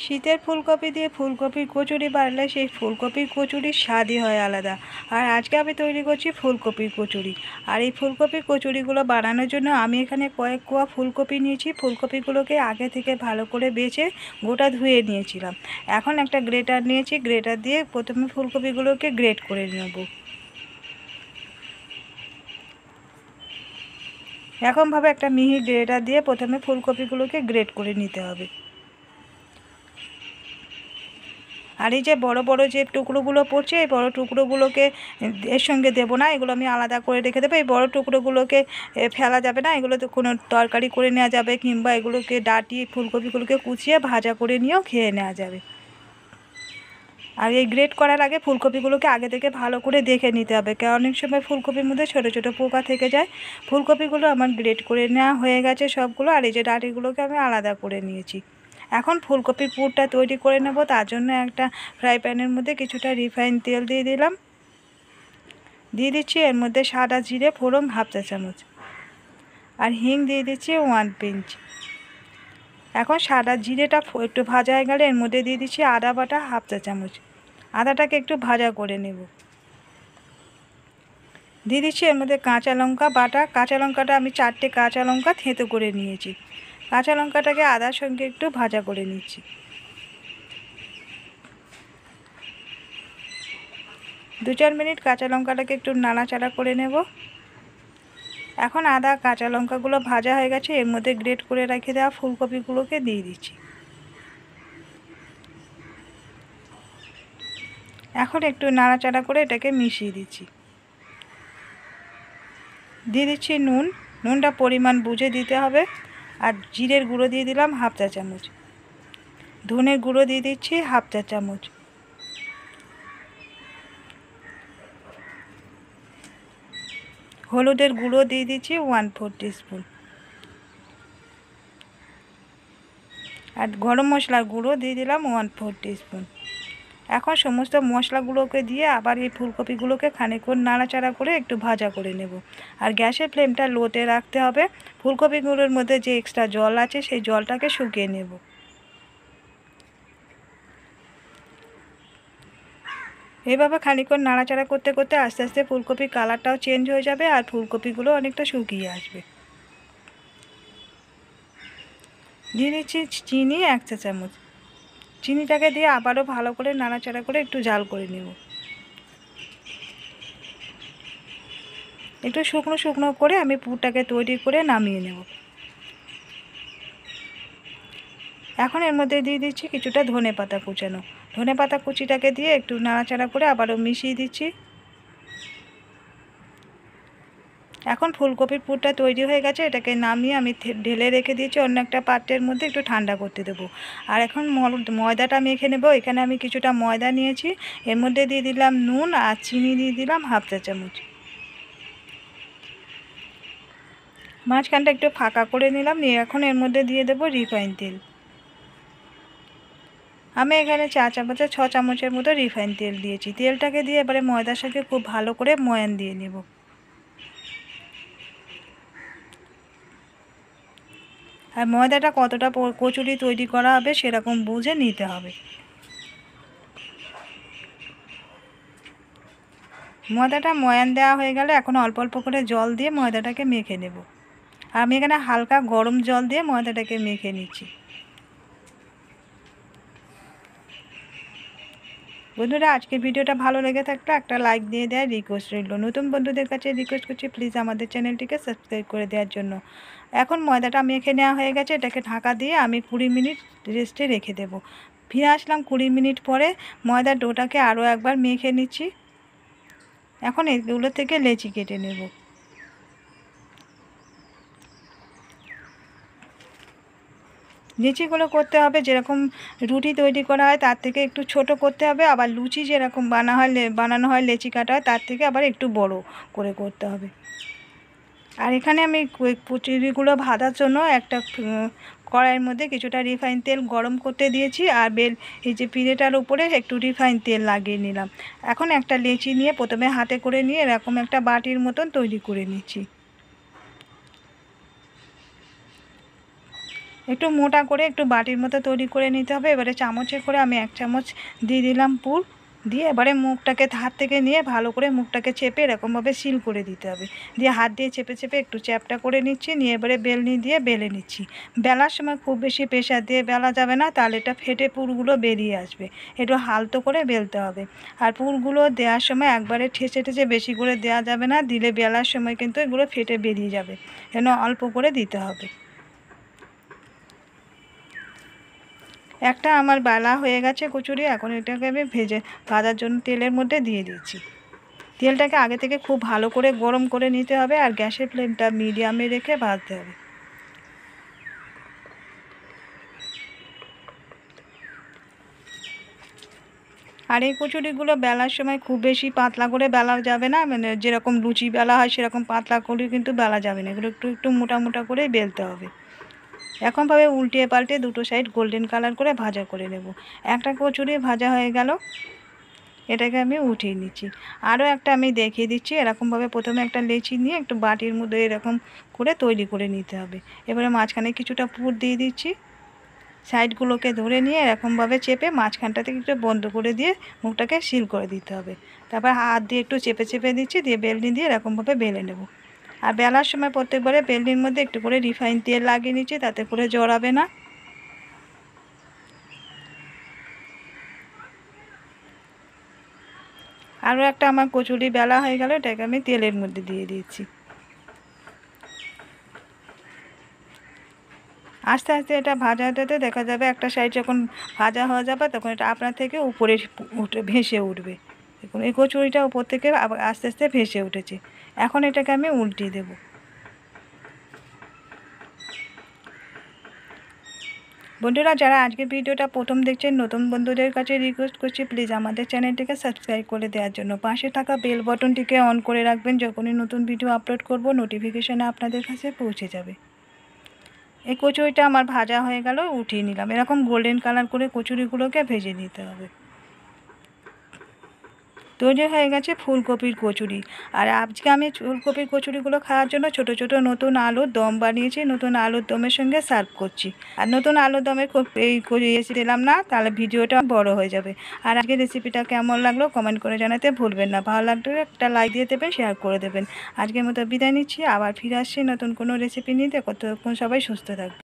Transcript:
শীতের ফুলকপি দিয়ে ফুলকপির কচুরি বানালে সেই ফুলকপির কচুরির স্বাদই হয় আলাদা। আর আজকে আমি তৈরি করছি ফুলকপির কচুরি। আর এই ফুলকপির কচুরিগুলো বানানোর জন্য আমি এখানে কয়েক কোয়া ফুলকপি নিয়েছি। ফুলকপিগুলোকে আগে থেকে ভালো করে বেছে গোটা ধুয়ে নিয়েছিলাম। এখন একটা গ্রেটার নিয়েছি, গ্রেটার দিয়ে প্রথমে ফুলকপিগুলোকে গ্রেট করে নেব। এরকমভাবে একটা মিহি গ্রেটার দিয়ে প্রথমে ফুলকপিগুলোকে গ্রেট করে নিতে হবে। আর এই যে বড় বড় যে টুকরোগুলো পড়ছে, এই বড় টুকরোগুলোকে এর সঙ্গে দেবো না, এগুলো আমি আলাদা করে রেখে দেবো। এই বড় টুকরোগুলোকে ফেলা যাবে না, এগুলো তো কোনো তরকারি করে নেওয়া যাবে, কিংবা এগুলোকে ডাঁটি ফুলকপিগুলোকে কুচিয়ে ভাজা করে নিয়েও খেয়ে নেওয়া যাবে। আর এই গ্রেট করার আগে ফুলকপিগুলোকে আগে থেকে ভালো করে দেখে নিতে হবে, কারণ অনেক সময় ফুলকপির মধ্যে ছোটো ছোটো পোকা থেকে যায়। ফুলকপিগুলো আমার গ্রেট করে নেওয়া হয়ে গেছে সবগুলো। আর এই যে ডাঁটিগুলোকে আমি আলাদা করে নিয়েছি। এখন ফুলকপির পুরটা তৈরি করে নেব। তার জন্য একটা ফ্রাই প্যানের মধ্যে কিছুটা রিফাইন তেল দিয়ে দিলাম। দিয়ে দিচ্ছি এর মধ্যে সাদা জিরে ফোড়ন হাফ চা চামচ, আর হিং দিয়ে দিচ্ছি 1 পিঞ্চ। এখন সাদা জিরেটা একটু ভাজা হয়ে গেলে এর মধ্যে দিয়ে দিচ্ছি আদা বাটা হাফ চা চামচ। আদাটাকে একটু ভাজা করে নেব। দিয়ে দিচ্ছি এর মধ্যে কাঁচা লঙ্কা বাটা। কাঁচা লঙ্কাটা আমি 4টে কাঁচা লঙ্কা থেঁতো করে নিয়েছি। কাঁচা লঙ্কাটাকে আদার সঙ্গে একটু ভাজা করে নিচ্ছি। 2-4 মিনিট কাঁচা লঙ্কাটাকে একটু নাড়াচাড়া করে নেব। এখন আদা কাঁচা লঙ্কাগুলো ভাজা হয়ে গেছে, এর মধ্যে গ্রেট করে রেখে দেওয়া ফুলকপিগুলোকে দিয়ে দিচ্ছি। এখন একটু নাড়াচাড়া করে এটাকে মিশিয়ে দিচ্ছি। দিয়ে দিচ্ছি নুন, নুনটা পরিমাণ বুঝে দিতে হবে। আর জিরের গুঁড়ো দিয়ে দিলাম হাফ চা চামচ, ধনের গুঁড়ো দিয়ে দিচ্ছি হাফ চা চামচ, হলুদের গুঁড়ো দিয়ে দিচ্ছি 1/4 টিস্পুন, আর গরম মশলার গুঁড়ো দিয়ে দিলাম 1/4 টিস্পুন। এখন সমস্ত মশলাগুলোকে দিয়ে আবার এই ফুলকপিগুলোকে খানিকক্ষণ নাড়াচাড়া করে একটু ভাজা করে নেব। আর গ্যাসের ফ্লেমটা লোতে রাখতে হবে। ফুলকপিগুলোর মধ্যে যে এক্সট্রা জল আছে সেই জলটাকে শুকিয়ে নেব। এইভাবে খানিকক্ষণ নাড়াচাড়া করতে করতে আস্তে আস্তে ফুলকপির কালারটাও চেঞ্জ হয়ে যাবে, আর ফুলকপিগুলো অনেকটা শুকিয়ে আসবে। দিয়ে দিচ্ছি চিনি 1 চা চামচ। চিনিটাকে দিয়ে আবারও ভালো করে নাড়াচাড়া করে একটু জাল করে নেব। একটু শুকনো শুকনো করে আমি পুরটাকে তৈরি করে নামিয়ে নেব। এখন এর মধ্যে দিয়ে দিচ্ছি কিছুটা ধনেপাতা কুচানো। ধনেপাতা কুচিটাকে দিয়ে একটু নাড়াচাড়া করে আবারও মিশিয়ে দিচ্ছি। এখন ফুলকপির পুরটা তৈরি হয়ে গেছে, এটাকে নামিয়ে আমি ঢেলে রেখে দিয়েছি অন্য একটা পাত্রের মধ্যে, একটু ঠান্ডা করতে দেবো। আর এখন ময়দাটা মেখে নেব। এখানে আমি কিছুটা ময়দা নিয়েছি, এর মধ্যে দিয়ে দিলাম নুন আর চিনি দিয়ে দিলাম হাফ চা চামচ। মাঝখানটা একটু ফাঁকা করে নিলাম, নিয়ে এখন এর মধ্যে দিয়ে দেবো রিফাইন তেল। আমি এখানে 6 চামচের মতো রিফাইন তেল দিয়েছি। তেলটাকে দিয়ে এবারে ময়দার সাথে খুব ভালো করে ময়ান দিয়ে নেব। আর ময়দাটা কতটা কচুরি তৈরি করা হবে সেরকম বুঝে নিতে হবে। ময়দাটা ময়ান দেওয়া হয়ে গেলে এখন অল্প অল্প করে জল দিয়ে ময়দাটাকে মেখে নেব। আর আমি এখানে হালকা গরম জল দিয়ে ময়দাটাকে মেখে নিচ্ছি। বন্ধুরা, আজকের ভিডিওটা ভালো লেগে থাকলে একটা লাইক দিয়ে দেওয়ার রিকোয়েস্ট রইল। নতুন বন্ধুদের কাছে রিকোয়েস্ট করছি প্লিজ আমাদের চ্যানেলটিকে সাবস্ক্রাইব করে দেওয়ার জন্য। এখন ময়দাটা মেখে নেওয়া হয়ে গেছে, এটাকে ঢাকা দিয়ে আমি 20 মিনিট রেস্টে রেখে দেব। ফিরে আসলাম 20 মিনিট পরে। ময়দার ডোটাকে আরও একবার মেখে নিচ্ছি। এখন এগুলো থেকে লেচি কেটে নেব। লিচিগুলো করতে হবে যেরকম রুটি তৈরি করা হয় তার থেকে একটু ছোট করতে হবে, আবার লুচি যেরকম বানানো হয় লেচি কাটা হয় তার থেকে আবার একটু বড় করে করতে হবে। আর এখানে আমি কচুরিগুলো ভাজার জন্য একটা কড়াইয়ের মধ্যে কিছুটা রিফাইন তেল গরম করতে দিয়েছি, আর এই যে পিঠেটার উপরে একটু রিফাইন তেল লাগিয়ে নিলাম। এখন একটা লেচি নিয়ে প্রথমে হাতে করে নিয়ে এরকম একটা বাটির মতন তৈরি করে নিচ্ছি। একটু মোটা করে একটু বাটির মতো তৈরি করে নিতে হবে। এবারে চামচে করে আমি 1 চামচ দিয়ে দিলাম পুর, দিয়ে এবারে মুখটাকে ধার থেকে নিয়ে ভালো করে মুখটাকে চেপে এরকমভাবে সিল করে দিতে হবে। দিয়ে হাত দিয়ে চেপে চেপে একটু চ্যাপটা করে নিচ্ছি, নিয়ে এবারে বেলনি দিয়ে বেলে নিচ্ছি। বেলার সময় খুব বেশি প্রেশার দিয়ে বেলা যাবে না, তাহলে এটা ফেটে পুরগুলো বেরিয়ে আসবে। একটু হালতো করে বেলতে হবে। আর পুরগুলো দেওয়ার সময় একবারে ঠেসে ঠেসে বেশি করে দেওয়া যাবে না, দিলে বেলার সময় কিন্তু এগুলো ফেটে বেরিয়ে যাবে, যেন অল্প করে দিতে হবে। একটা আমার বেলা হয়ে গেছে কচুরি, এখন এটাকে আমি ভাজার জন্য তেলের মধ্যে দিয়ে দিচ্ছি। তেলটাকে আগে থেকে খুব ভালো করে গরম করে নিতে হবে, আর গ্যাসের ফ্লেমটা মিডিয়ামে রেখে ভাজতে হবে। আর এই কচুরিগুলো বেলার সময় খুব বেশি পাতলা করে বেলা যাবে না, মানে যেরকম লুচি বেলা হয় সেরকম পাতলা করে কিন্তু বেলা যাবে না, এগুলো একটু একটু মোটা মোটা করেই বেলতে হবে। এরকমভাবে উল্টিয়ে পাল্টে দুটো সাইড গোল্ডেন কালার করে ভাজা করে নেব। একটা কচুরি ভাজা হয়ে গেল, এটাকে আমি উঠিয়ে নিচ্ছি। আরও একটা আমি দেখিয়ে দিচ্ছি। এরকমভাবে প্রথমে একটা লেচি নিয়ে একটু বাটির মধ্যে এরকম করে তৈরি করে নিতে হবে। এবারে মাঝখানে কিছুটা পুর দিয়ে দিচ্ছি, সাইডগুলোকে ধরে নিয়ে এরকমভাবে চেপে মাঝখানটা থেকে একটু বন্ধ করে দিয়ে মুখটাকে সিল করে দিতে হবে। তারপর হাত দিয়ে একটু চেপে চেপে দিচ্ছি, দিয়ে বেলনি দিয়ে এরকমভাবে বেলে নেব। আর বেলার সময় প্রত্যেকবারে বেলনির মধ্যে একটু করে রিফাইন তেল লাগিয়ে নিচ্ছি, তাতে করে জড়াবে না। আরও একটা আমার কচুরি বেলা হয়ে গেল, এটাকে আমি তেলের মধ্যে দিয়ে দিয়েছি। আস্তে আস্তে এটা ভাজা হতে দেখা যাবে একটা সাইড যখন ভাজা হয়ে যাবে তখন এটা আপনার থেকে উপরে ভেসে উঠবে। দেখুন এই কচুরিটা উপর থেকে আস্তে আস্তে ভেসে উঠেছে। এখন এটাকে আমি উল্টিয়ে দেব। বন্ধুরা, যারা আজকের ভিডিওটা প্রথম দেখছেন, নতুন বন্ধুদের কাছে রিকোয়েস্ট করছি প্লিজ আমাদের চ্যানেলটিকে সাবস্ক্রাইব করে দেওয়ার জন্য। পাশে থাকা বেল বাটনটিকে অন করে রাখবেন, যখনই নতুন ভিডিও আপলোড করব নোটিফিকেশানে আপনাদের কাছে পৌঁছে যাবে। এই কচুরিটা আমার ভাজা হয়ে গেল, উঠিয়ে নিলাম। এরকম গোল্ডেন কালার করে কচুরিগুলোকে ভেজে নিতে হবে। তৈরি হয়ে গেছে ফুলকপির কচুরি। আর আজকে আমি ফুলকপির কচুরিগুলো খাওয়ার জন্য ছোট ছোট নতুন আলুর দম বানিয়েছি, নতুন আলুর দমের সঙ্গে সার্ভ করছি। আর নতুন আলুর দমের এই রেসিপি দিলাম না, তাহলে ভিডিওটা বড় হয়ে যাবে। আর আজকের রেসিপিটা কেমন লাগলো কমেন্ট করে জানাতে ভুলবেন না। ভালো লাগলে একটা লাইক দিয়ে দেবেন, শেয়ার করে দেবেন। আজকের মতো বিদায় নিচ্ছি, আবার ফিরে আসছি নতুন কোনো রেসিপি নিতে। কতক্ষণ সবাই সুস্থ থাকবে।